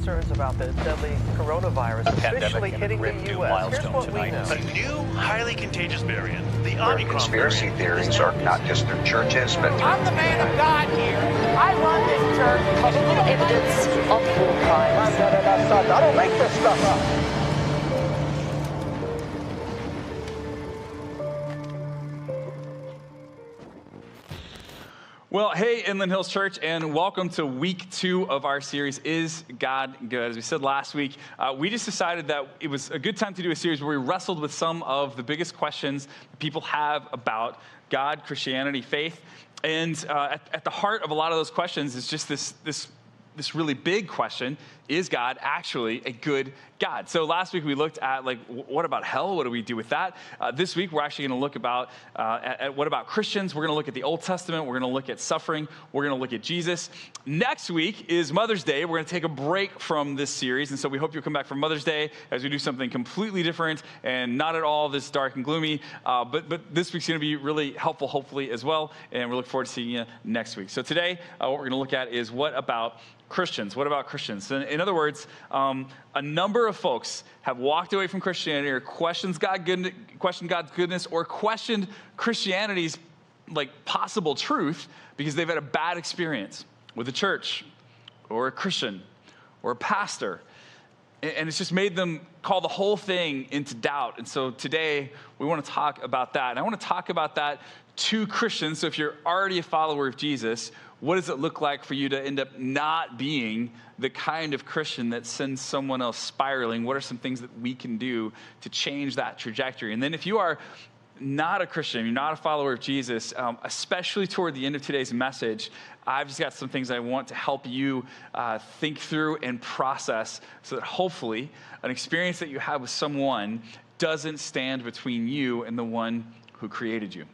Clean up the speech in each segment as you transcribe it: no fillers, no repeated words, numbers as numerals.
concerns about the deadly coronavirus officially hitting the U.S. Here's what we know. A new, highly contagious variant, the Omicron conspiracy theories are not just through churches, but I'm the man of God here. I run this church. Evidence of war crimes. I don't make this stuff up. Well, hey, Inland Hills Church, and welcome to week 2 of our series, Is God Good? As we said last week, we just decided that it was a good time to do a series where we wrestled with some of the biggest questions people have about God, Christianity, faith. And at the heart of a lot of those questions is just this really big question: is God actually a good God? So last week we looked at, what about hell? What do we do with that? This week we're actually going to look at what about Christians? We're going to look at the Old Testament. We're going to look at suffering. We're going to look at Jesus. Next week is Mother's Day. We're going to take a break from this series, and so we hope you'll come back for Mother's Day as we do something completely different and not at all this dark and gloomy. But this week's going to be really helpful, hopefully, as well, and we look forward to seeing you next week. So today, what we're going to look at is what about Christians? What about Christians? In other words, a number of folks have walked away from Christianity or questioned God's goodness or questioned Christianity's possible truth because they've had a bad experience with a church or a Christian or a pastor. And it's just made them call the whole thing into doubt. And so today we want to talk about that. And I want to talk about that to Christians. So if you're already a follower of Jesus, what does it look like for you to end up not being the kind of Christian that sends someone else spiraling? What are some things that we can do to change that trajectory? And then if you are not a Christian, you're not a follower of Jesus, especially toward the end of today's message, I've just got some things I want to help you think through and process so that hopefully an experience that you have with someone doesn't stand between you and the one who created you.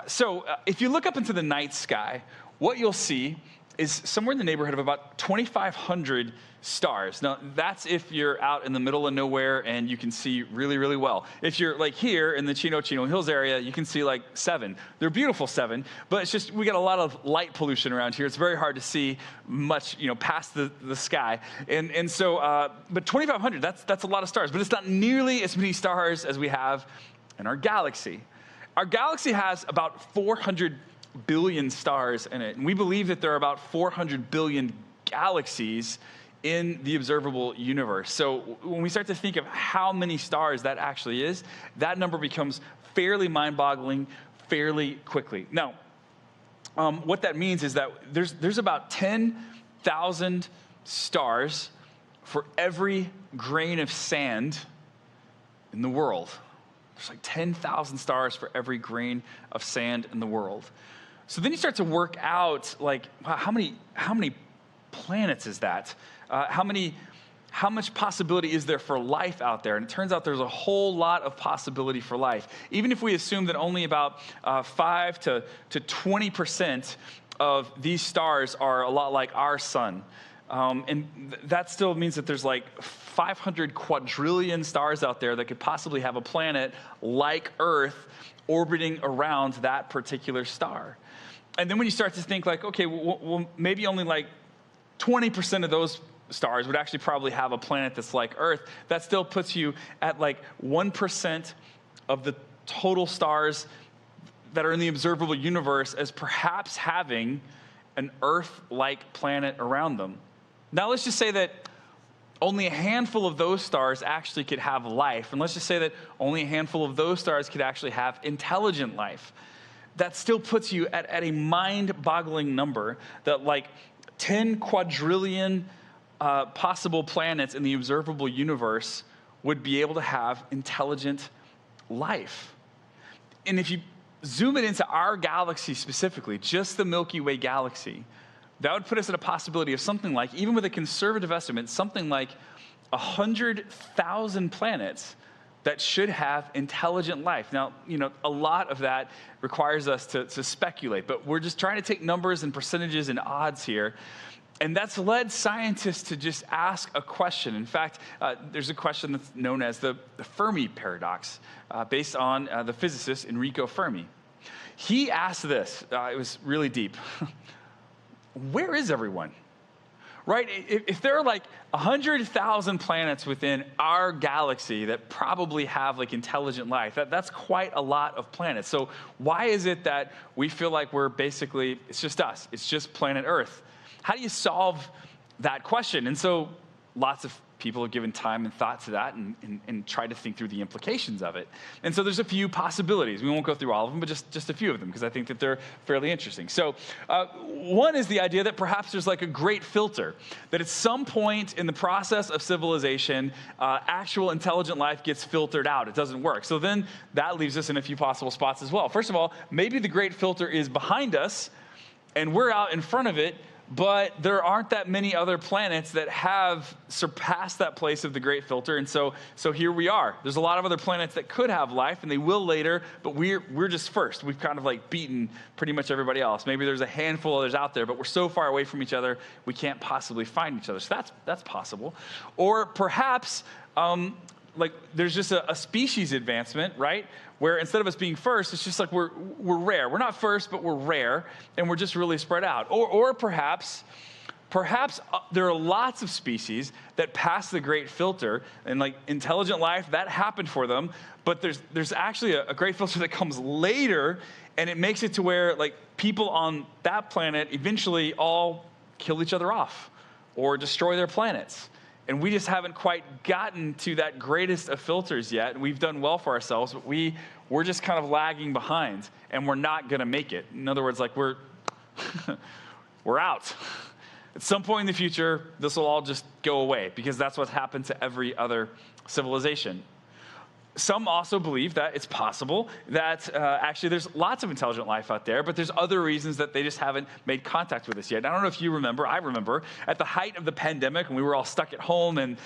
So if you look up into the night sky, what you'll see is somewhere in the neighborhood of about 2,500 stars. Now, that's if you're out in the middle of nowhere and you can see really, really well. If you're here in the Chino Hills area, you can see 7. They're beautiful 7, but it's just we got a lot of light pollution around here. It's very hard to see much, past the sky. And so, but 2,500, that's a lot of stars, but it's not nearly as many stars as we have in our galaxy. Our galaxy has about 400 billion stars in it. And we believe that there are about 400 billion galaxies in the observable universe. So when we start to think of how many stars that actually is, that number becomes fairly mind-boggling fairly quickly. Now, what that means is that there's about 10,000 stars for every grain of sand in the world. There's 10,000 stars for every grain of sand in the world. So then you start to work out, wow, how many planets is that? How much possibility is there for life out there? And it turns out there's a whole lot of possibility for life. Even if we assume that only about 5 to 20% of these stars are a lot like our sun. And that still means that there's 500 quadrillion stars out there that could possibly have a planet like Earth orbiting around that particular star. And then when you start to think okay, well maybe only 20% of those stars would actually probably have a planet that's like Earth, that still puts you at 1% of the total stars that are in the observable universe as perhaps having an Earth-like planet around them. Now let's just say that only a handful of those stars actually could have life. And let's just say that only a handful of those stars could actually have intelligent life. That still puts you at a mind-boggling number that 10 quadrillion possible planets in the observable universe would be able to have intelligent life. And if you zoom it into our galaxy specifically, just the Milky Way galaxy, that would put us at a possibility of something even with a conservative estimate, something like 100,000 planets that should have intelligent life. Now, a lot of that requires us to speculate, but we're just trying to take numbers and percentages and odds here. And that's led scientists to just ask a question. In fact, there's a question that's known as the Fermi paradox, based on the physicist Enrico Fermi. He asked this, it was really deep. Where is everyone? right? If there are like 100,000 planets within our galaxy that probably have like intelligent life, that's quite a lot of planets. So why is it that we feel like we're basically, it's just us, it's just planet Earth? How do you solve that question? And so lots of people have given time and thought to that and tried to think through the implications of it. And so there's a few possibilities. We won't go through all of them, but just a few of them, because I think that they're fairly interesting. So one is the idea that perhaps there's like a great filter, that at some point in the process of civilization, actual intelligent life gets filtered out. It doesn't work. So then that leaves us in a few possible spots as well. First of all, maybe the great filter is behind us and we're out in front of it, but there aren't that many other planets that have surpassed that place of the great filter. And so here we are. There's a lot of other planets that could have life, and they will later, but we're just first. We've kind of like beaten pretty much everybody else. Maybe there's a handful of others out there, but we're so far away from each other, we can't possibly find each other. So that's possible. Or perhaps like there's just a species advancement, right? Where instead of us being first, it's just like we're rare. We're not first, but we're rare, and we're just really spread out. Or perhaps there are lots of species that pass the great filter, and like intelligent life, that happened for them, but there's actually a great filter that comes later, and it makes it to where like people on that planet eventually all kill each other off or destroy their planets. And we just haven't quite gotten to that greatest of filters yet. We've done well for ourselves, but we're just kind of lagging behind, and we're not going to make it. In other words, like we're out. At some point in the future, this will all just go away, because that's what's happened to every other civilization. Some also believe that it's possible that actually there's lots of intelligent life out there, but there's other reasons that they just haven't made contact with us yet. And I don't know if you remember, I remember, at the height of the pandemic, when we were all stuck at home and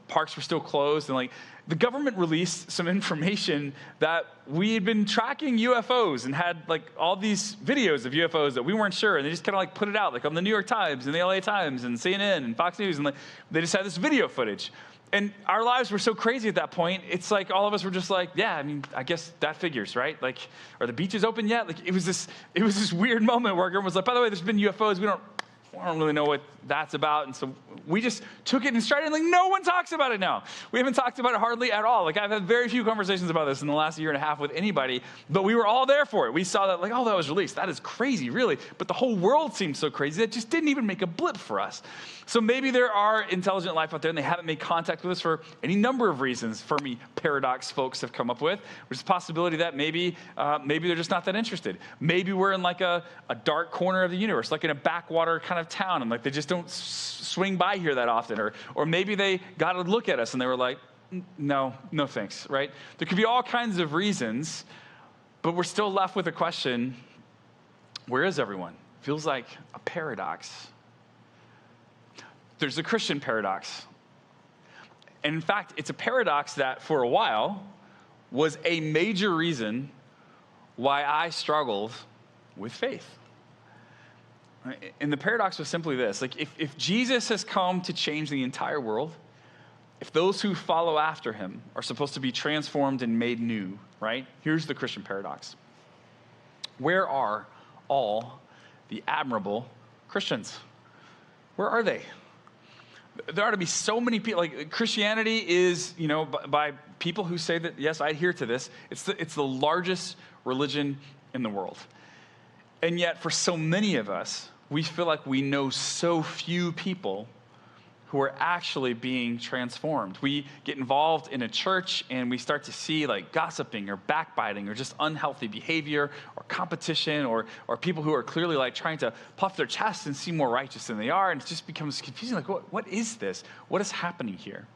parks were still closed, and like the government released some information that we had been tracking UFOs and had like all these videos of UFOs that we weren't sure, and they just kind of like put it out like on the New York Times and the LA Times and CNN and Fox News, and like, they just had this video footage. And our lives were so crazy at that point, it's like all of us were just like, yeah, I mean, I guess that figures, right? Like, are the beaches open yet? Like, it was this weird moment where everyone was like, by the way, there's been UFOs. We don't really know what that's about. And so we just took it and started, and like, no one talks about it now. We haven't talked about it hardly at all. Like, I've had very few conversations about this in the last year and a half with anybody, but we were all there for it. We saw that, like, oh, that was released. That is crazy, really. But the whole world seemed so crazy that it just didn't even make a blip for us. So maybe there are intelligent life out there, and they haven't made contact with us for any number of reasons Fermi paradox folks have come up with. There's a possibility that maybe they're just not that interested. Maybe we're in like a dark corner of the universe, like in a backwater kind of town, and like they just don't swing by here that often. Or maybe they got to look at us and they were like, no thanks, right? There could be all kinds of reasons, but we're still left with the question, where is everyone? Feels like a paradox. There's a Christian paradox. And in fact, it's a paradox that for a while was a major reason why I struggled with faith. And the paradox was simply this: like, if Jesus has come to change the entire world, if those who follow after him are supposed to be transformed and made new, right? Here's the Christian paradox. Where are all the admirable Christians? Where are they? There ought to be so many people. Like, Christianity is, by people who say that, yes, I adhere to this, it's the largest religion in the world. And yet, for so many of us, we feel like we know so few people who are actually being transformed. We get involved in a church and we start to see like gossiping or backbiting or just unhealthy behavior or competition or people who are clearly like trying to puff their chests and seem more righteous than they are, and it just becomes confusing. Like, what is this? What is happening here?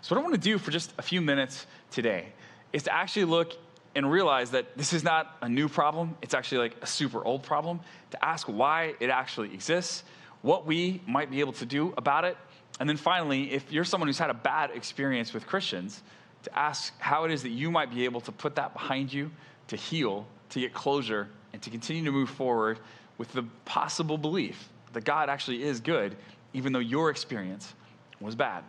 So what I want to do for just a few minutes today is to actually look and realize that this is not a new problem. It's actually like a super old problem. To ask why it actually exists, what we might be able to do about it, and then finally, if you're someone who's had a bad experience with Christians, to ask how it is that you might be able to put that behind you, to heal, to get closure, and to continue to move forward with the possible belief that God actually is good, even though your experience was bad.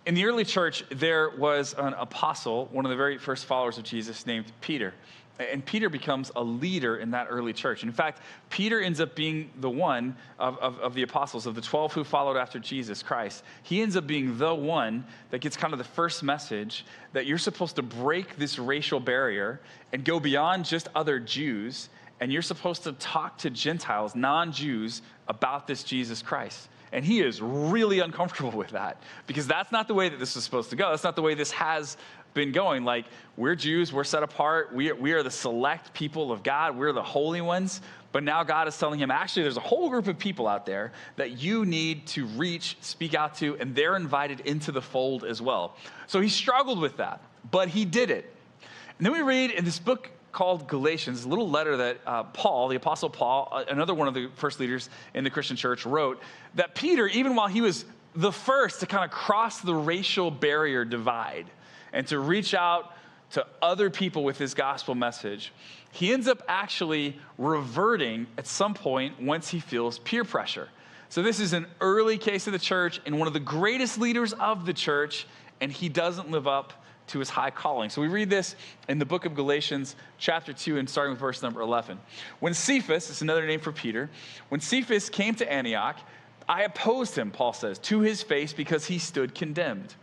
In the early church, there was an apostle, one of the very first followers of Jesus, named Peter. And Peter becomes a leader in that early church. In fact, Peter ends up being the one of the apostles, of the 12 who followed after Jesus Christ. He ends up being the one that gets kind of the first message that you're supposed to break this racial barrier and go beyond just other Jews, and you're supposed to talk to Gentiles, non-Jews, about this Jesus Christ. And he is really uncomfortable with that, because that's not the way that this is supposed to go. That's not the way this has been going. Like, we're Jews, we're set apart, we are the select people of God, we're the holy ones. But now God is telling him, actually, there's a whole group of people out there that you need to reach, speak out to, and they're invited into the fold as well. So he struggled with that, but he did it. And then we read in this book called Galatians, a little letter that Paul, the Apostle Paul, another one of the first leaders in the Christian church, wrote, that Peter, even while he was the first to kind of cross the racial barrier divide and to reach out to other people with his gospel message, he ends up actually reverting at some point once he feels peer pressure. So this is an early case of the church and one of the greatest leaders of the church, and he doesn't live up to his high calling. So we read this in the book of Galatians, chapter 2, and starting with verse number 11. When Cephas, it's another name for Peter, when Cephas came to Antioch, I opposed him, Paul says, to his face because he stood condemned.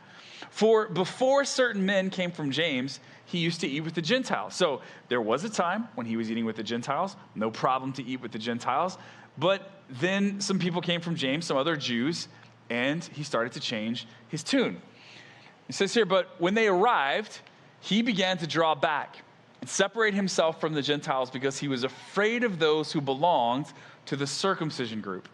For before certain men came from James, he used to eat with the Gentiles. So there was a time when he was eating with the Gentiles, no problem to eat with the Gentiles. But then some people came from James, some other Jews, and he started to change his tune. It says here, but when they arrived, he began to draw back and separate himself from the Gentiles because he was afraid of those who belonged to the circumcision group.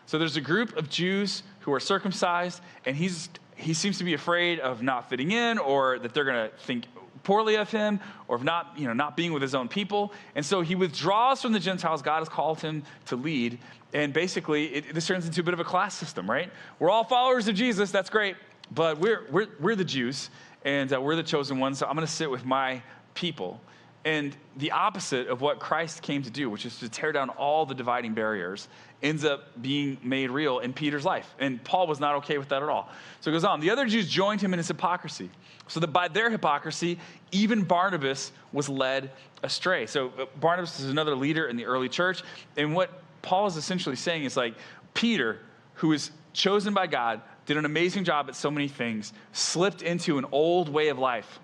So there's a group of Jews who are circumcised, and he seems to be afraid of not fitting in, or that they're going to think poorly of him, or of not being with his own people. And so he withdraws from the Gentiles God has called him to lead. And basically, this turns into a bit of a class system, right? We're all followers of Jesus. That's great. But we're the Jews, and we're the chosen ones, so I'm going to sit with my people. And the opposite of what Christ came to do, which is to tear down all the dividing barriers, ends up being made real in Peter's life. And Paul was not okay with that at all. So it goes on. The other Jews joined him in his hypocrisy, so that by their hypocrisy, even Barnabas was led astray. So Barnabas is another leader in the early church. And what Paul is essentially saying is, like, Peter, who is chosen by God, did an amazing job at so many things, slipped into an old way of life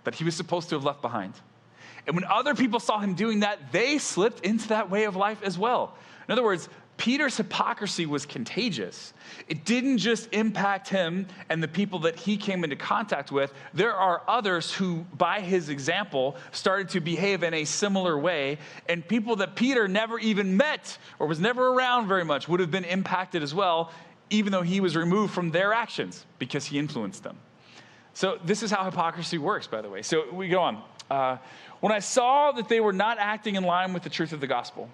that he was supposed to have left behind. And when other people saw him doing that, they slipped into that way of life as well. In other words, Peter's hypocrisy was contagious. It didn't just impact him and the people that he came into contact with. There are others who, by his example, started to behave in a similar way, and people that Peter never even met or was never around very much would have been impacted as well, even though he was removed from their actions because he influenced them. So this is how hypocrisy works, by the way. So we go on. When I saw that they were not acting in line with the truth of the gospel,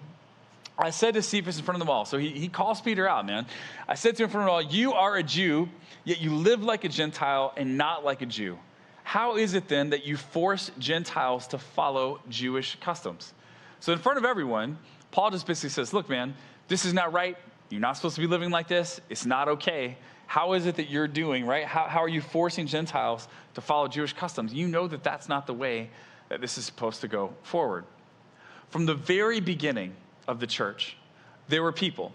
I said to Cephas in front of them all, so he calls Peter out, man. I said to him in front of them all, you are a Jew, yet you live like a Gentile and not like a Jew. How is it then that you force Gentiles to follow Jewish customs? So in front of everyone, Paul just basically says, look, man, this is not right. You're not supposed to be living like this. It's not okay. How is it that you're doing, right? How are you forcing Gentiles to follow Jewish customs? You know that that's not the way that this is supposed to go forward. From the very beginning of the church, there were people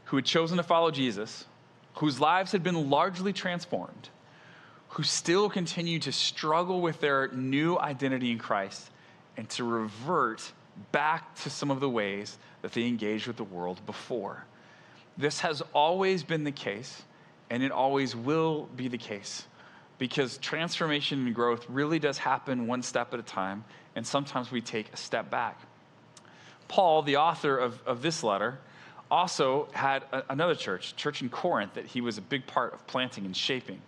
who had chosen to follow Jesus, whose lives had been largely transformed, who still continue to struggle with their new identity in Christ and to revert back to some of the ways that they engaged with the world before. This has always been the case, and it always will be the case, because transformation and growth really does happen one step at a time, and sometimes we take a step back. Paul, the author of this letter, also had another church in Corinth, that he was a big part of planting and shaping.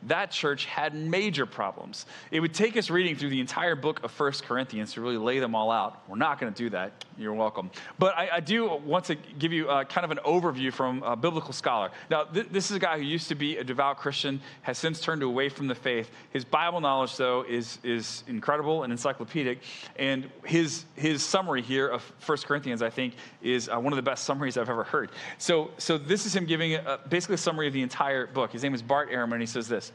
That church had major problems. It would take us reading through the entire book of 1 Corinthians to really lay them all out. We're not going to do that. You're welcome. But I do want to give you kind of an overview from a biblical scholar. Now, this is a guy who used to be a devout Christian, has since turned away from the faith. His Bible knowledge, though, is incredible and encyclopedic. And his summary here of 1 Corinthians, I think, is one of the best summaries I've ever heard. So this is him giving basically a summary of the entire book. His name is Bart Ehrman, and he says this.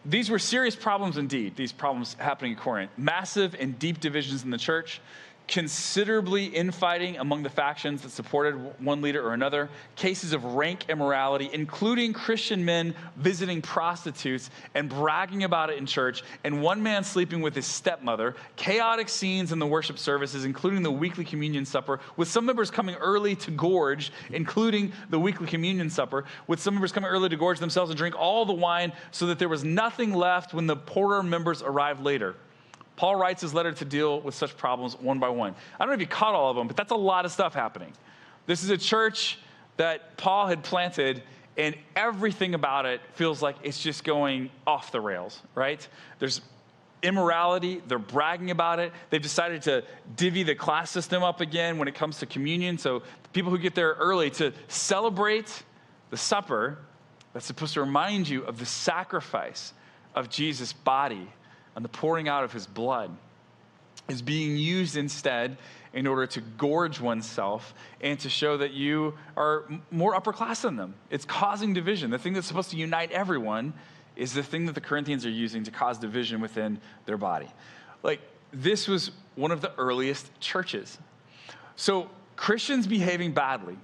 these were serious problems indeed, these problems happening in Corinth. Massive and deep divisions in the church, considerably infighting among the factions that supported one leader or another, cases of rank immorality, including Christian men visiting prostitutes and bragging about it in church, and one man sleeping with his stepmother, chaotic scenes in the worship services, including the weekly communion supper, with some members coming early to gorge, including the weekly communion supper, with some members coming early to gorge themselves and drink all the wine so that there was nothing left when the poorer members arrived later. Paul writes his letter to deal with such problems one by one. I don't know if you caught all of them, but that's a lot of stuff happening. This is a church that Paul had planted, and everything about it feels like it's just going off the rails, right? There's immorality. They're bragging about it. They've decided to divvy the class system up again when it comes to communion. So the people who get there early to celebrate the supper that's supposed to remind you of the sacrifice of Jesus' body and the pouring out of his blood is being used instead in order to gorge oneself and to show that you are more upper class than them. It's causing division. The thing that's supposed to unite everyone is the thing that the Corinthians are using to cause division within their body. Like, this was one of the earliest churches. So Christians behaving badly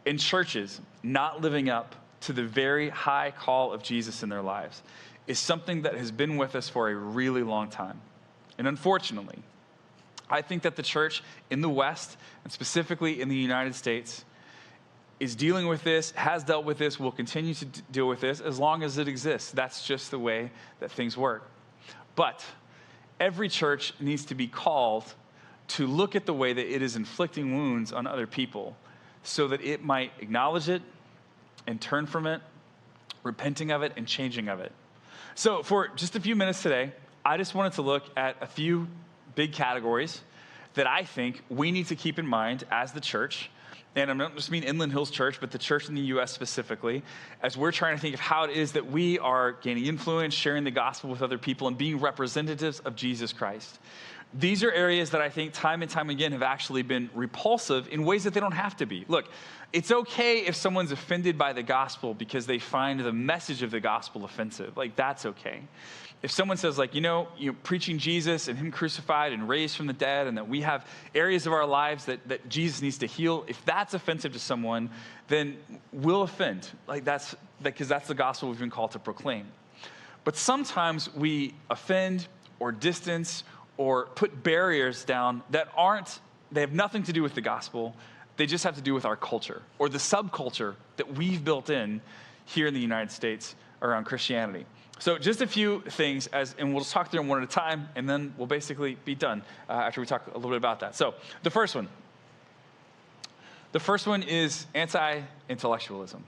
in churches not living up to the very high call of Jesus in their lives is something that has been with us for a really long time. And unfortunately, I think that the church in the West, and specifically in the United States, is dealing with this, has dealt with this, will continue to deal with this as long as it exists. That's just the way that things work. But every church needs to be called to look at the way that it is inflicting wounds on other people so that it might acknowledge it and turn from it, repenting of it and changing of it. So for just a few minutes today, I just wanted to look at a few big categories that I think we need to keep in mind as the church. And I don't just mean Inland Hills Church, but the church in the U.S. specifically, as we're trying to think of how it is that we are gaining influence, sharing the gospel with other people, and being representatives of Jesus Christ. These are areas that I think time and time again have actually been repulsive in ways that they don't have to be. Look, it's okay if someone's offended by the gospel because they find the message of the gospel offensive. Like, that's okay. If someone says, like, you're preaching Jesus and him crucified and raised from the dead, and that we have areas of our lives that Jesus needs to heal, if that's offensive to someone, then we'll offend. Like, because that's the gospel we've been called to proclaim. But sometimes we offend or distance or put barriers down that they have nothing to do with the gospel. They just have to do with our culture or the subculture that we've built in here in the United States around Christianity. So just a few things, and we'll just talk through them one at a time, and then we'll basically be done after we talk a little bit about that. So the first one is anti-intellectualism.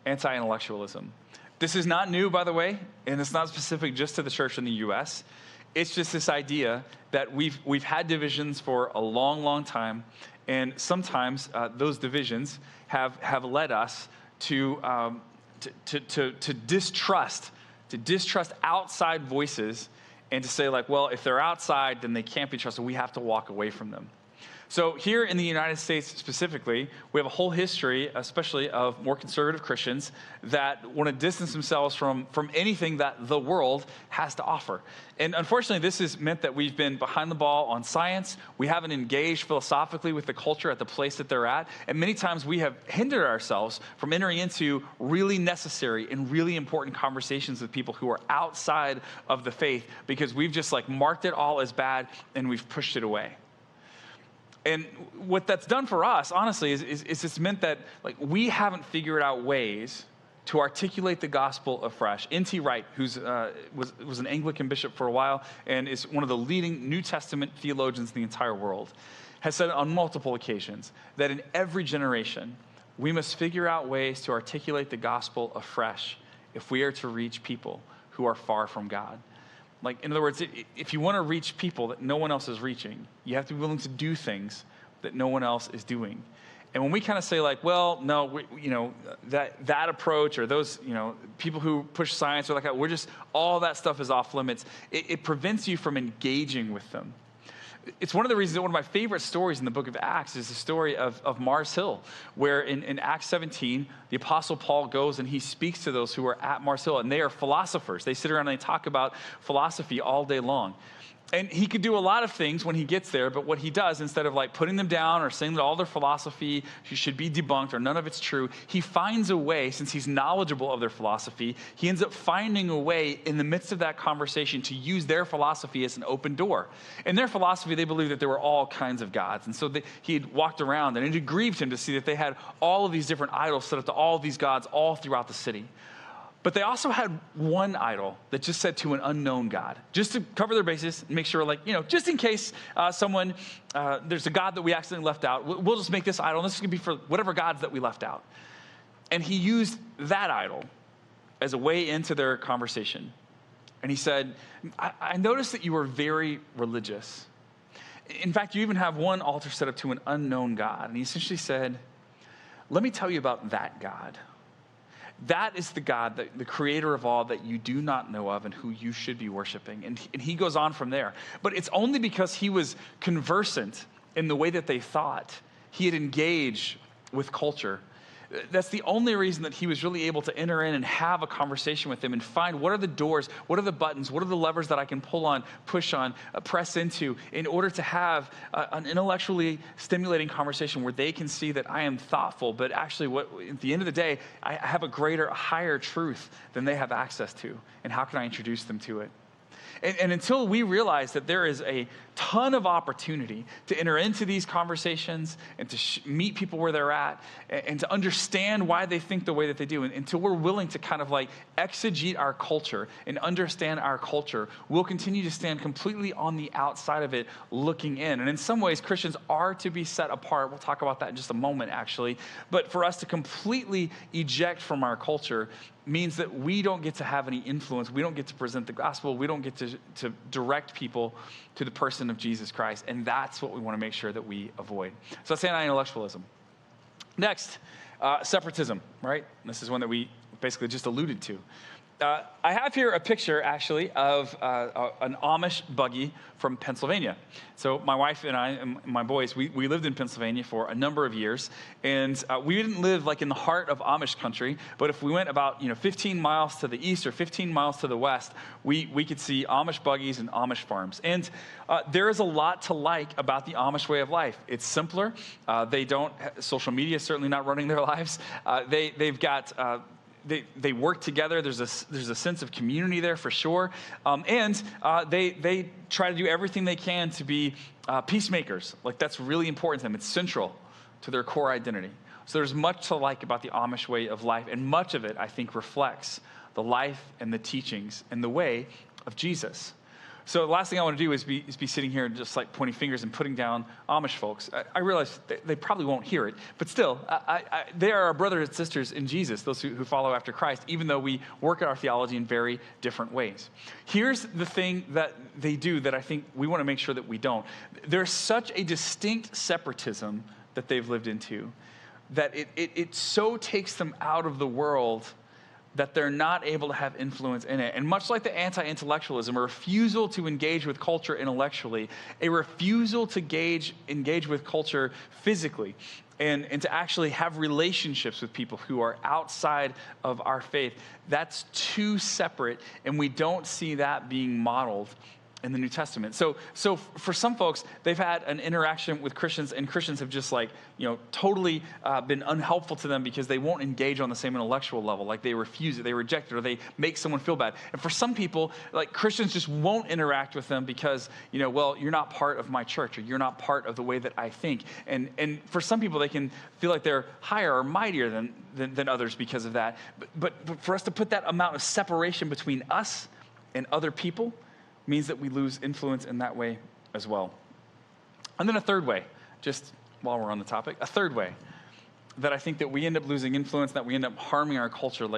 Anti-intellectualism. This is not new, by the way, and it's not specific just to the church in the U.S. It's just this idea that we've had divisions for a long, long time, and sometimes those divisions have led us to distrust outside voices, and to say, like, well, if they're outside, then they can't be trusted. We have to walk away from them. So here in the United States specifically, we have a whole history, especially of more conservative Christians, that want to distance themselves from anything that the world has to offer. And unfortunately, this has meant that we've been behind the ball on science. We haven't engaged philosophically with the culture at the place that they're at. And many times we have hindered ourselves from entering into really necessary and really important conversations with people who are outside of the faith, because we've just marked it all as bad and we've pushed it away. And what that's done for us, honestly, is it's meant that we haven't figured out ways to articulate the gospel afresh. N.T. Wright, who's was an Anglican bishop for a while and is one of the leading New Testament theologians in the entire world, has said on multiple occasions that in every generation, we must figure out ways to articulate the gospel afresh if we are to reach people who are far from God. In other words, if you want to reach people that no one else is reaching, you have to be willing to do things that no one else is doing. And when we kind of say, well, no, that approach, or those, people who push science, or all that stuff is off limits, it prevents you from engaging with them. It's one of the reasons that one of my favorite stories in the book of Acts is the story of Mars Hill, where in Acts 17, the Apostle Paul goes and he speaks to those who are at Mars Hill, and they are philosophers. They sit around and they talk about philosophy all day long. And he could do a lot of things when he gets there, but what he does, instead of like putting them down or saying that all their philosophy should be debunked or none of it's true, he finds a way, since he's knowledgeable of their philosophy, he ends up finding a way in the midst of that conversation to use their philosophy as an open door. In their philosophy, they believed that there were all kinds of gods. And so he had walked around, and it had grieved him to see that they had all of these different idols set up to all of these gods all throughout the city. But they also had one idol that just said to an unknown God, just to cover their bases and make sure, just in case there's a God that we accidentally left out, we'll just make this idol, and this is going to be for whatever gods that we left out. And he used that idol as a way into their conversation. And he said, I noticed that you were very religious. In fact, you even have one altar set up to an unknown God. And he essentially said, let me tell you about that God. That is the God, the creator of all that you do not know of and who you should be worshiping. And he goes on from there. But it's only because he was conversant in the way that they thought. He had engaged with culture. That's the only reason that he was really able to enter in and have a conversation with them and find what are the doors, what are the buttons, what are the levers that I can pull on, push on, press into in order to have an intellectually stimulating conversation where they can see that I am thoughtful, but actually at the end of the day, I have a higher truth than they have access to. And how can I introduce them to it? And until we realize that there is a ton of opportunity to enter into these conversations and to meet people where they're at and to understand why they think the way that they do, and until we're willing to kind of exegete our culture and understand our culture, we'll continue to stand completely on the outside of it looking in. And in some ways, Christians are to be set apart. We'll talk about that in just a moment, actually. But for us to completely eject from our culture means that we don't get to have any influence. We don't get to present the gospel. We don't get to direct people to the person of Jesus Christ. And that's what we want to make sure that we avoid. So that's anti-intellectualism. Next, separatism, right? This is one that we basically just alluded to. I have here a picture, actually, of an Amish buggy from Pennsylvania. So my wife and I and my boys, we lived in Pennsylvania for a number of years, and we didn't live in the heart of Amish country, but if we went about 15 miles to the east or 15 miles to the west, we could see Amish buggies and Amish farms. And there is a lot to like about the Amish way of life. It's simpler. They don't, social media is certainly not running their lives. They've got... They work together. There's a sense of community there for sure, and they try to do everything they can to be peacemakers. That's really important to them. It's central to their core identity. So there's much to like about the Amish way of life, and much of it, I think, reflects the life and the teachings and the way of Jesus. So the last thing I want to do is be sitting here and just pointing fingers and putting down Amish folks. I realize they probably won't hear it, but still, they are our brothers and sisters in Jesus, those who follow after Christ, even though we work at our theology in very different ways. Here's the thing that they do that I think we want to make sure that we don't. There's such a distinct separatism that they've lived into that it so takes them out of the world that they're not able to have influence in it. And much like the anti-intellectualism, a refusal to engage with culture intellectually, a refusal to engage with culture physically, and to actually have relationships with people who are outside of our faith, that's too separate, and we don't see that being modeled in the New Testament. So for some folks, they've had an interaction with Christians, and Christians have just totally been unhelpful to them because they won't engage on the same intellectual level. They refuse it, they reject it, or they make someone feel bad. And for some people, Christians just won't interact with them because, you're not part of my church, or you're not part of the way that I think. And for some people, they can feel like they're higher or mightier than others because of that. But for us to put that amount of separation between us and other people means that we lose influence in that way as well. And then a third way, just while we're on the topic, a third way that I think that we end up losing influence, that we end up harming our culture,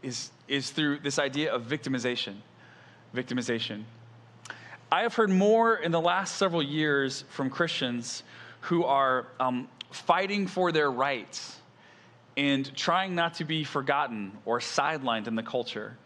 is through this idea of victimization. Victimization. I have heard more in the last several years from Christians who are fighting for their rights and trying not to be forgotten or sidelined in the culture.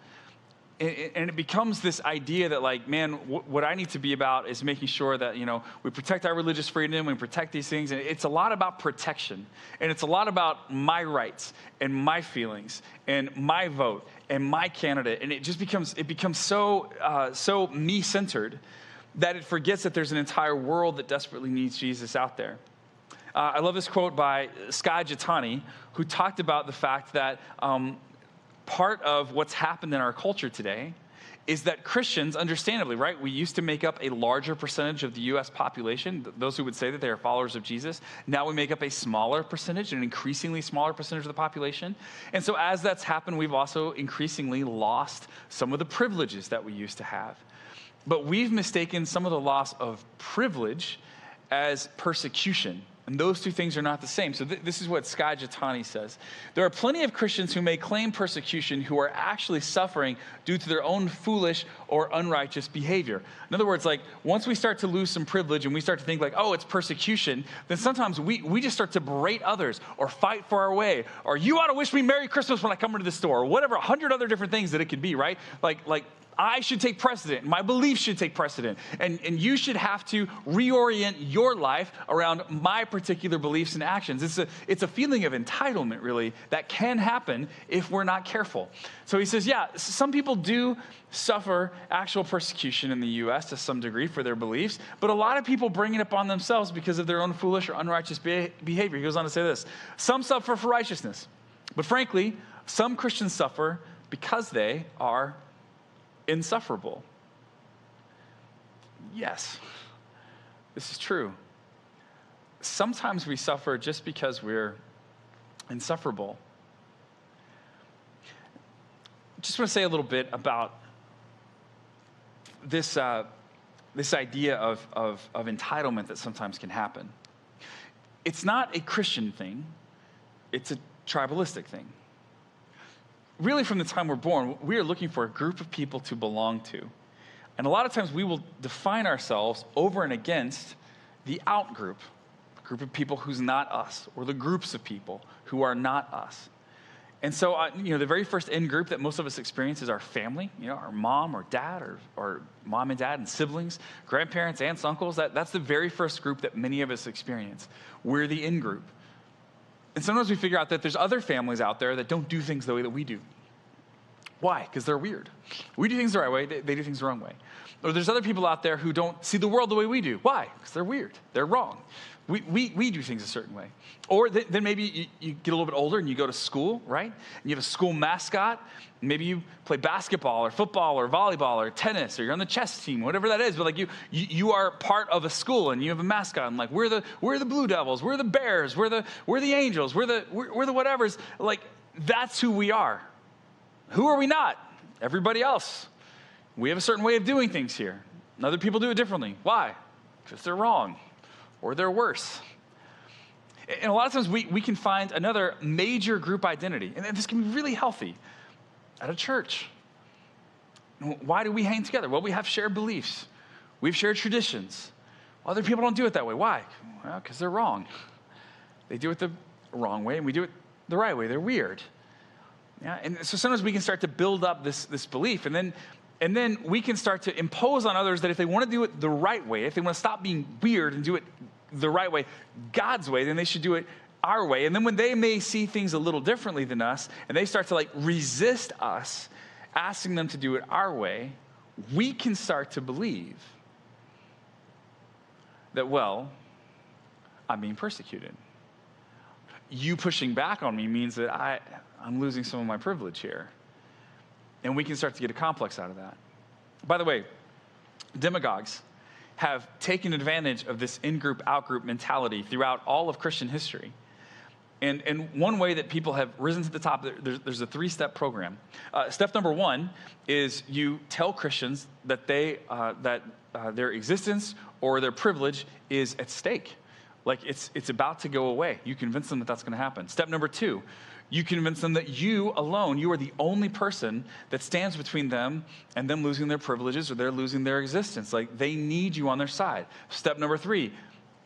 And it becomes this idea that, like, man, what I need to be about is making sure that, we protect our religious freedom, we protect these things. And it's a lot about protection. And it's a lot about my rights and my feelings and my vote and my candidate. And it just becomes so me-centered that it forgets that there's an entire world that desperately needs Jesus out there. I love this quote by Skye Jethani, who talked about the fact that part of what's happened in our culture today is that Christians, understandably, right, we used to make up a larger percentage of the U.S. population, those who would say that they are followers of Jesus. Now we make up a smaller percentage, an increasingly smaller percentage of the population. And so as that's happened, we've also increasingly lost some of the privileges that we used to have. But we've mistaken some of the loss of privilege as persecution. And those two things are not the same. So this is what Skye Jethani says. There are plenty of Christians who may claim persecution who are actually suffering due to their own foolish or unrighteous behavior. In other words, like, once we start to lose some privilege and we start to think like, oh, it's persecution, then sometimes we just start to berate others or fight for our way, or you ought to wish me Merry Christmas when I come into the store, or whatever, 100 other different things that it could be, right? Like I should take precedent. My beliefs should take precedent. And you should have to reorient your life around my particular beliefs and actions. It's a feeling of entitlement, really, that can happen if we're not careful. So he says, yeah, some people do suffer actual persecution in the U.S. to some degree for their beliefs, but a lot of people bring it upon themselves because of their own foolish or unrighteous behavior. He goes on to say this: some suffer for righteousness, but frankly, some Christians suffer because they are insufferable. Yes, this is true. Sometimes we suffer just because we're insufferable. Just want to say a little bit about this idea of entitlement that sometimes can happen. It's not a Christian thing. It's a tribalistic thing. Really, from the time we're born, we are looking for a group of people to belong to. And a lot of times we will define ourselves over and against the out group, a group of people who's not us, or the groups of people who are not us. And so, the very first in group that most of us experience is our family, our mom or dad, or mom and dad and siblings, grandparents, aunts, uncles. That's the very first group that many of us experience. We're the in group. And sometimes we figure out that there's other families out there that don't do things the way that we do. Why? Because they're weird. We do things the right way, they do things the wrong way. Or there's other people out there who don't see the world the way we do. Why? Because they're weird. They're wrong. We do things a certain way. Or then maybe you get a little bit older and you go to school, right? And you have a school mascot. Maybe you play basketball or football or volleyball or tennis, or you're on the chess team, whatever that is. But like you are part of a school and you have a mascot. And like we're the Blue Devils, we're the Bears, we're the Angels, we're the whatevers. Like that's who we are. Who are we not? Everybody else. We have a certain way of doing things here. And other people do it differently. Why? Because they're wrong. Or they're worse. And a lot of times we can find another major group identity, and this can be really healthy, at a church. Why do we hang together? Well, we have shared beliefs. We have shared traditions. Other people don't do it that way. Why? Well, because they're wrong. They do it the wrong way, and we do it the right way. They're weird. Yeah, and so sometimes we can start to build up this belief, and then we can start to impose on others that if they want to do it the right way, if they want to stop being weird and do it the right way, God's way, then they should do it our way. And then when they may see things a little differently than us, and they start to resist us asking them to do it our way, we can start to believe that, well, I'm being persecuted. You pushing back on me means that I'm losing some of my privilege here. And we can start to get a complex out of that. By the way, demagogues have taken advantage of this in-group, out-group mentality throughout all of Christian history. And one way that people have risen to the top, there's a 3-step program. Step number 1 is you tell Christians that their existence or their privilege is at stake. Like it's about to go away. You convince them that that's going to happen. Step number 2, you convince them that you alone, you are the only person that stands between them and them losing their privileges or they're losing their existence. Like they need you on their side. Step number 3,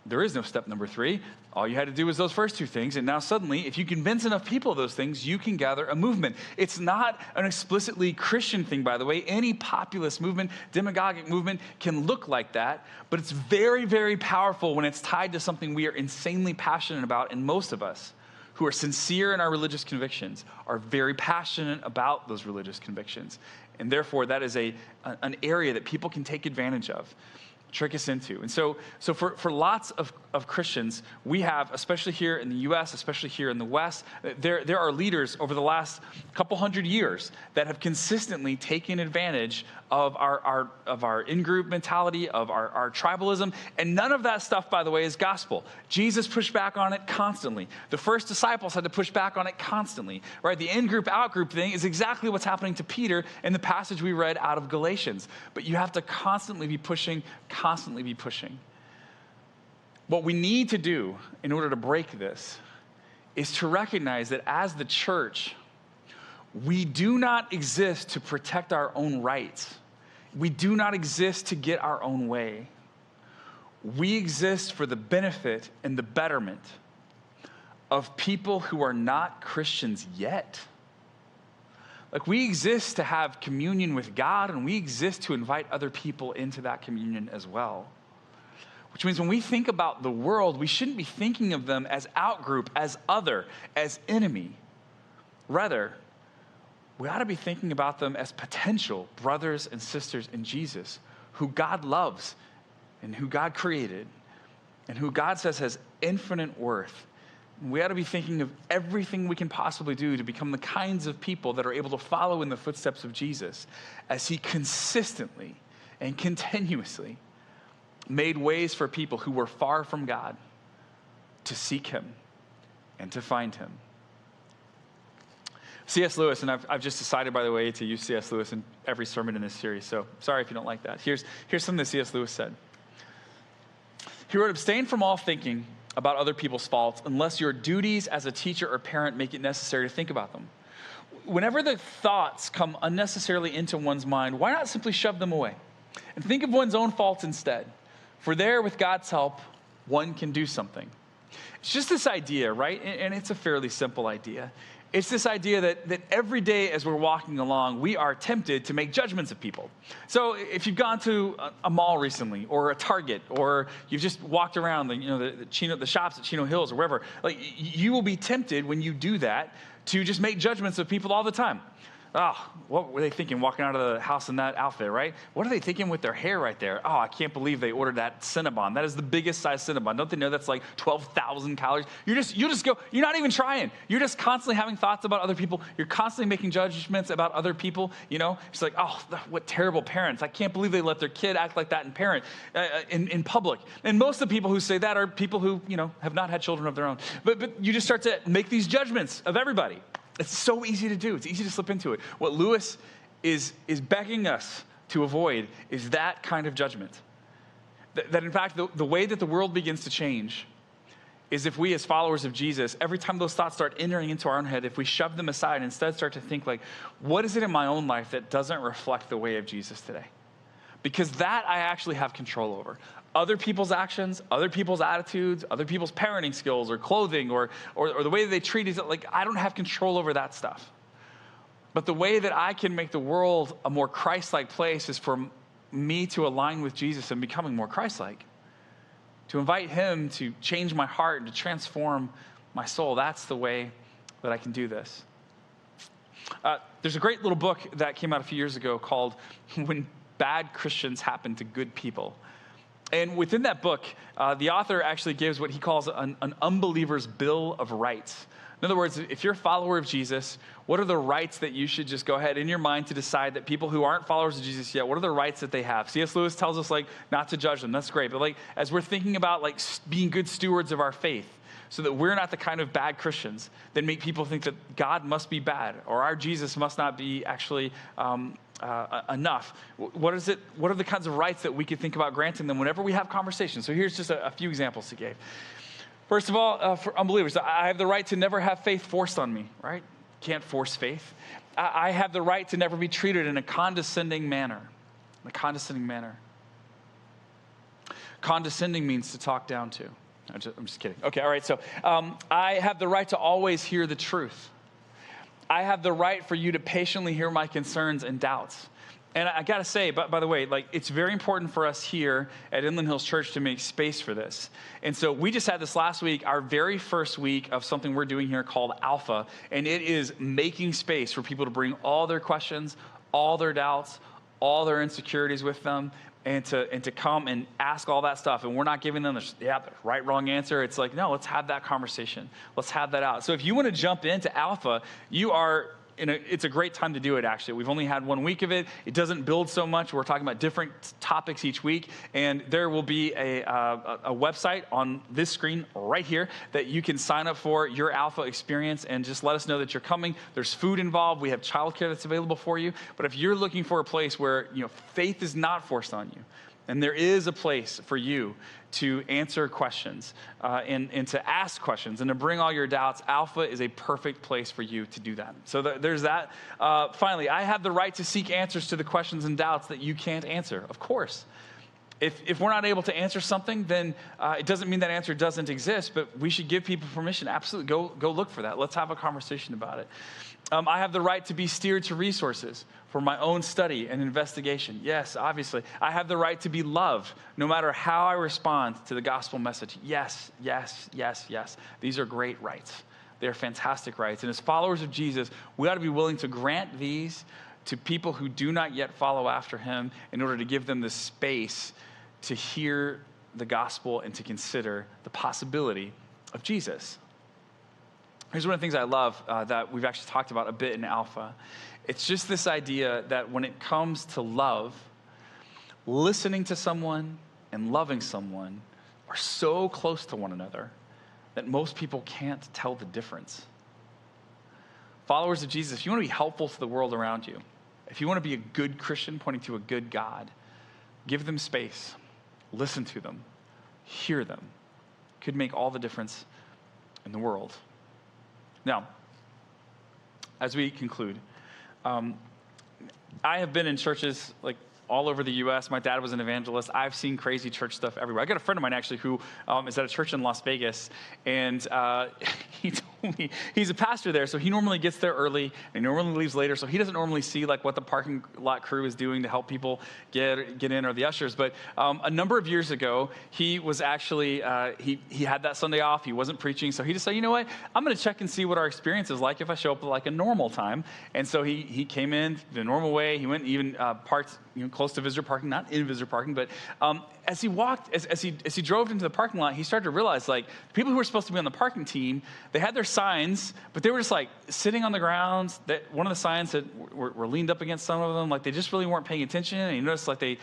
There is no step number 3. All you had to do was those first 2 things. And now suddenly, if you convince enough people of those things, you can gather a movement. It's not an explicitly Christian thing, by the way. Any populist movement, demagogic movement can look like that. But it's very, very powerful when it's tied to something we are insanely passionate about. And most of us who are sincere in our religious convictions are very passionate about those religious convictions. And therefore, that is an area that people can take advantage of, trick us into. And so for lots of Christians, we have, especially here in the U.S., especially here in the West, there are leaders over the last couple hundred years that have consistently taken advantage of our in-group mentality, of our tribalism, and none of that stuff, by the way, is gospel. Jesus pushed back on it constantly. The first disciples had to push back on it constantly, right? The in-group, out-group thing is exactly what's happening to Peter in the passage we read out of Galatians. But you have to constantly be pushing, constantly be pushing. What we need to do in order to break this is to recognize that as the church, we do not exist to protect our own rights. We do not exist to get our own way. We exist for the benefit and the betterment of people who are not Christians yet. Like, we exist to have communion with God, and we exist to invite other people into that communion as well. Which means when we think about the world, we shouldn't be thinking of them as outgroup, as other, as enemy. Rather, we ought to be thinking about them as potential brothers and sisters in Jesus, who God loves and who God created and who God says has infinite worth. We ought to be thinking of everything we can possibly do to become the kinds of people that are able to follow in the footsteps of Jesus as he consistently and continuously made ways for people who were far from God to seek him and to find him. C.S. Lewis, and I've just decided, by the way, to use C.S. Lewis in every sermon in this series, so sorry if you don't like that. Here's something that C.S. Lewis said. He wrote, "Abstain from all thinking about other people's faults unless your duties as a teacher or parent make it necessary to think about them. Whenever the thoughts come unnecessarily into one's mind, why not simply shove them away and think of one's own faults instead? For there, with God's help, one can do something." It's just this idea, right? And it's a fairly simple idea. It's this idea that every day as we're walking along, we are tempted to make judgments of people. So if you've gone to a mall recently, or a Target, or you've just walked around the shops at Chino Hills or wherever, like, you will be tempted when you do that to just make judgments of people all the time. Oh, what were they thinking walking out of the house in that outfit, right? What are they thinking with their hair right there? Oh, I can't believe they ordered that Cinnabon. That is the biggest size Cinnabon. Don't they know that's like 12,000 calories? You just go, you're not even trying. You're just constantly having thoughts about other people. You're constantly making judgments about other people, you know? It's like, oh, what terrible parents. I can't believe they let their kid act like that in public. And most of the people who say that are people who, have not had children of their own. But you just start to make these judgments of everybody. It's so easy to do. It's easy to slip into it. What Lewis is begging us to avoid is that kind of judgment. That in fact, the way that the world begins to change is if we as followers of Jesus, every time those thoughts start entering into our own head, if we shove them aside and instead start to think like, what is it in my own life that doesn't reflect the way of Jesus today? Because that I actually have control over. Other people's actions, other people's attitudes, other people's parenting skills or clothing or the way that they treat each other, like, I don't have control over that stuff. But the way that I can make the world a more Christ-like place is for me to align with Jesus and becoming more Christ-like. To invite him to change my heart and to transform my soul. That's the way that I can do this. There's a great little book that came out a few years ago called When Bad Christians Happen to Good People. And within that book, the author actually gives what he calls an unbeliever's bill of rights. In other words, if you're a follower of Jesus, what are the rights that you should just go ahead in your mind to decide that people who aren't followers of Jesus yet, what are the rights that they have? C.S. Lewis tells us, not to judge them. That's great. But as we're thinking about being good stewards of our faith, so that we're not the kind of bad Christians that make people think that God must be bad or our Jesus must not be actually enough. What are the kinds of rights that we could think about granting them whenever we have conversations? So here's just a few examples he gave. First of all, for unbelievers, I have the right to never have faith forced on me, right? Can't force faith. I have the right to never be treated in a condescending manner. Condescending means to talk down to. I'm just kidding. Okay, all right, so I have the right to always hear the truth. I have the right for you to patiently hear my concerns and doubts. And I got to say, by the way, like, it's very important for us here at Inland Hills Church to make space for this. And so we just had this last week, our very first week of something we're doing here called Alpha. And it is making space for people to bring all their questions, all their doubts, all their insecurities with them, and to come and ask all that stuff. And we're not giving them the right, wrong answer. It's like, no, let's have that conversation. Let's have that out. So if you want to jump into Alpha, it's a great time to do it, actually. We've only had 1 week of it. It doesn't build so much. We're talking about different topics each week. And there will be a website on this screen right here that you can sign up for your Alpha experience and just let us know that you're coming. There's food involved. We have childcare that's available for you. But if you're looking for a place where faith is not forced on you, and there is a place for you to answer questions and to ask questions and to bring all your doubts, Alpha is a perfect place for you to do that. So there's that. Finally, I have the right to seek answers to the questions and doubts that you can't answer, of course. If we're not able to answer something, then it doesn't mean that answer doesn't exist, but we should give people permission. Absolutely, go look for that. Let's have a conversation about it. I have the right to be steered to resources for my own study and investigation. Yes, obviously. I have the right to be loved no matter how I respond to the gospel message. Yes, yes, yes, yes. These are great rights. They're fantastic rights. And as followers of Jesus, we ought to be willing to grant these to people who do not yet follow after him in order to give them the space to hear the gospel and to consider the possibility of Jesus. Here's one of the things I love that we've actually talked about a bit in Alpha. It's just this idea that when it comes to love, listening to someone and loving someone are so close to one another that most people can't tell the difference. Followers of Jesus, if you want to be helpful to the world around you, if you want to be a good Christian pointing to a good God, give them space, listen to them, hear them. It could make all the difference in the world. Now, as we conclude, I have been in churches like all over the U.S. My dad was an evangelist. I've seen crazy church stuff everywhere. I got a friend of mine actually who is at a church in Las Vegas, and he told me he's a pastor there, so he normally gets there early and he normally leaves later, so he doesn't normally see like what the parking lot crew is doing to help people get in, or the ushers. But a number of years ago, he was actually he had that Sunday off. He wasn't preaching, so he just said, you know what? I'm going to check and see what our experience is like if I show up at like a normal time. And so he came in the normal way. He went and even parked close to visitor parking, not in visitor parking, but as he walked, as he drove into the parking lot, he started to realize like people who were supposed to be on the parking team, they had their signs, but they were just like sitting on the ground. That one of the signs that were leaned up against some of them, like they just really weren't paying attention. And he noticed like they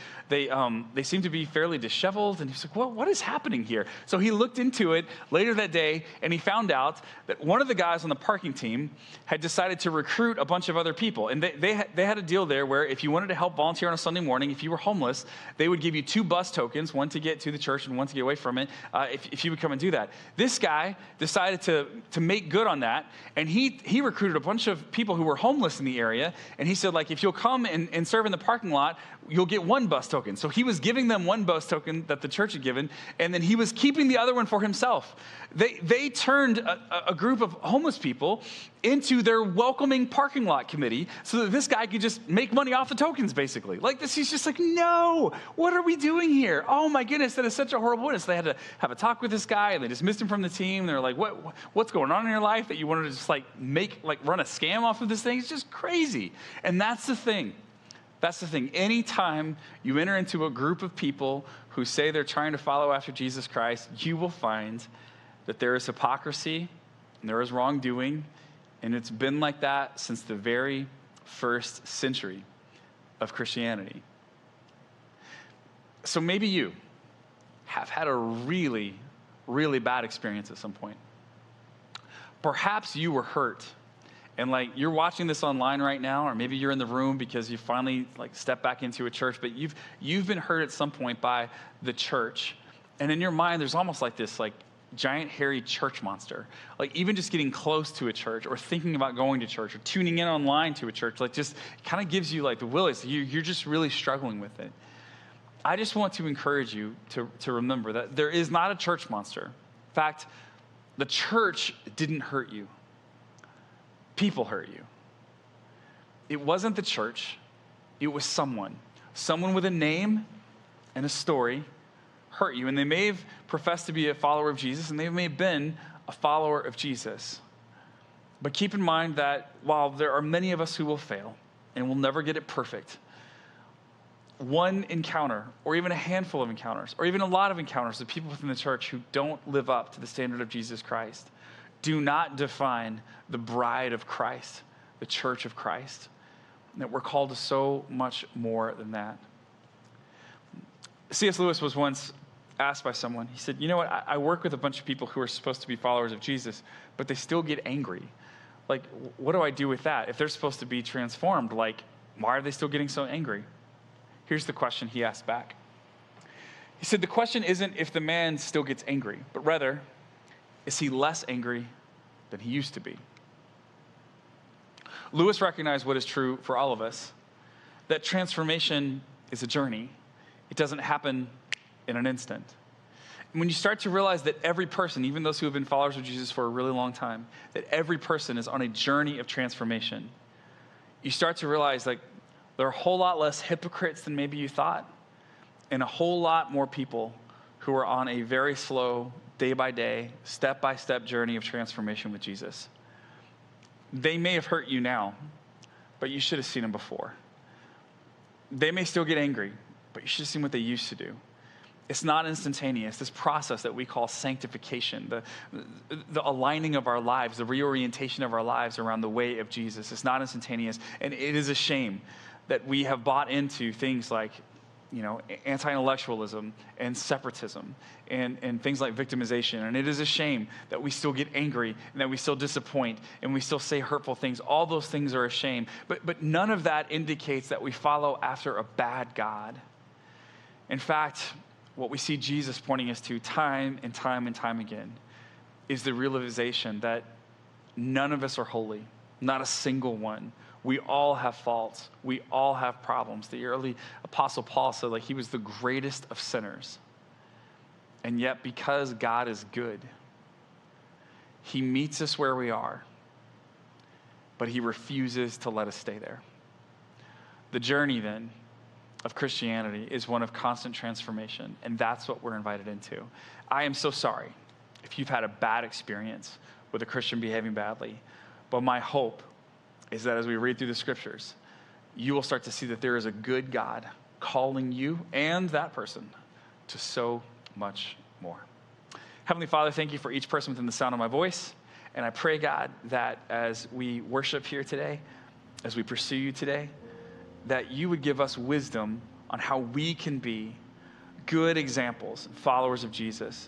seemed to be fairly disheveled, and he's like, well, what is happening here? So he looked into it later that day, and he found out that one of the guys on the parking team had decided to recruit a bunch of other people, and they had a deal there where if you wanted to help volunteer on a Sunday morning, if you were homeless, they would give you 2 bus tokens, one to get to the church and one to get away from it, if you would come and do that. This guy decided to make good on that, and he recruited a bunch of people who were homeless in the area, and he said, like, if you'll come and serve in the parking lot, you'll get 1 bus token. So he was giving them 1 bus token that the church had given, and then he was keeping the other one for himself. They turned a group of homeless people into their welcoming parking lot committee so that this guy could just make money off the tokens, basically. Like this, he's just like, no, what are we doing here? Oh my goodness, that is such a horrible witness. They had to have a talk with this guy, and they dismissed him from the team. They're like, what's going on in your life that you wanted to just run a scam off of this thing? It's just crazy. And that's the thing. That's the thing. Anytime you enter into a group of people who say they're trying to follow after Jesus Christ, you will find that there is hypocrisy and there is wrongdoing, and it's been like that since the very first century of Christianity. So maybe you have had a really, really bad experience at some point. Perhaps you were hurt. And like you're watching this online right now, or maybe you're in the room because you finally like stepped back into a church, but you've been hurt at some point by the church. And in your mind, there's almost like this like giant hairy church monster. Like even just getting close to a church or thinking about going to church or tuning in online to a church, like just kind of gives you like the willingness. You're just really struggling with it. I just want to encourage you to remember that there is not a church monster. In fact, the church didn't hurt you. People hurt you. It wasn't the church. It was someone. Someone with a name and a story hurt you. And they may have professed to be a follower of Jesus, and they may have been a follower of Jesus. But keep in mind that while there are many of us who will fail and will never get it perfect, one encounter, or even a handful of encounters, or even a lot of encounters of people within the church who don't live up to the standard of Jesus Christ, do not define the bride of Christ, the church of Christ, and that we're called to so much more than that. C.S. Lewis was once asked by someone, he said, you know what, I work with a bunch of people who are supposed to be followers of Jesus, but they still get angry. Like, what do I do with that? If they're supposed to be transformed, like, why are they still getting so angry? Here's the question he asked back. He said, the question isn't if the man still gets angry, but rather, is he less angry than he used to be? Lewis recognized what is true for all of us, that transformation is a journey. It doesn't happen in an instant. And when you start to realize that every person, even those who have been followers of Jesus for a really long time, that every person is on a journey of transformation, you start to realize like there are a whole lot less hypocrites than maybe you thought, and a whole lot more people who are on a very slow, day-by-day, step-by-step journey of transformation with Jesus. They may have hurt you now, but you should have seen them before. They may still get angry, but you should have seen what they used to do. It's not instantaneous. This process that we call sanctification, the aligning of our lives, the reorientation of our lives around the way of Jesus, it's not instantaneous. And it is a shame that we have bought into things like, anti-intellectualism and separatism and things like victimization. And it is a shame that we still get angry and that we still disappoint and we still say hurtful things. All those things are a shame. But none of that indicates that we follow after a bad God. In fact, what we see Jesus pointing us to time and time and time again is the realization that none of us are holy, not a single one. We all have faults. We all have problems. The early Apostle Paul said like he was the greatest of sinners. And yet because God is good, he meets us where we are, but he refuses to let us stay there. The journey then of Christianity is one of constant transformation, and that's what we're invited into. I am so sorry if you've had a bad experience with a Christian behaving badly, but my hope is that as we read through the scriptures, you will start to see that there is a good God calling you and that person to so much more. Heavenly Father, thank you for each person within the sound of my voice, and I pray, God, that as we worship here today, as we pursue you today, that you would give us wisdom on how we can be good examples, followers of Jesus.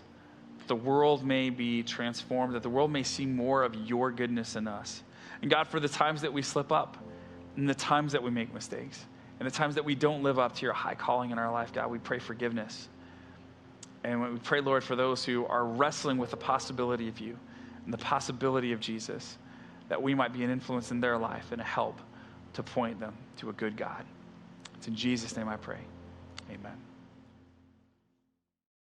That the world may be transformed, that the world may see more of your goodness in us. And God, for the times that we slip up, and the times that we make mistakes, and the times that we don't live up to your high calling in our life, God, we pray forgiveness. And we pray, Lord, for those who are wrestling with the possibility of you and the possibility of Jesus, that we might be an influence in their life and a help to point them to a good God. It's in Jesus' name I pray. Amen.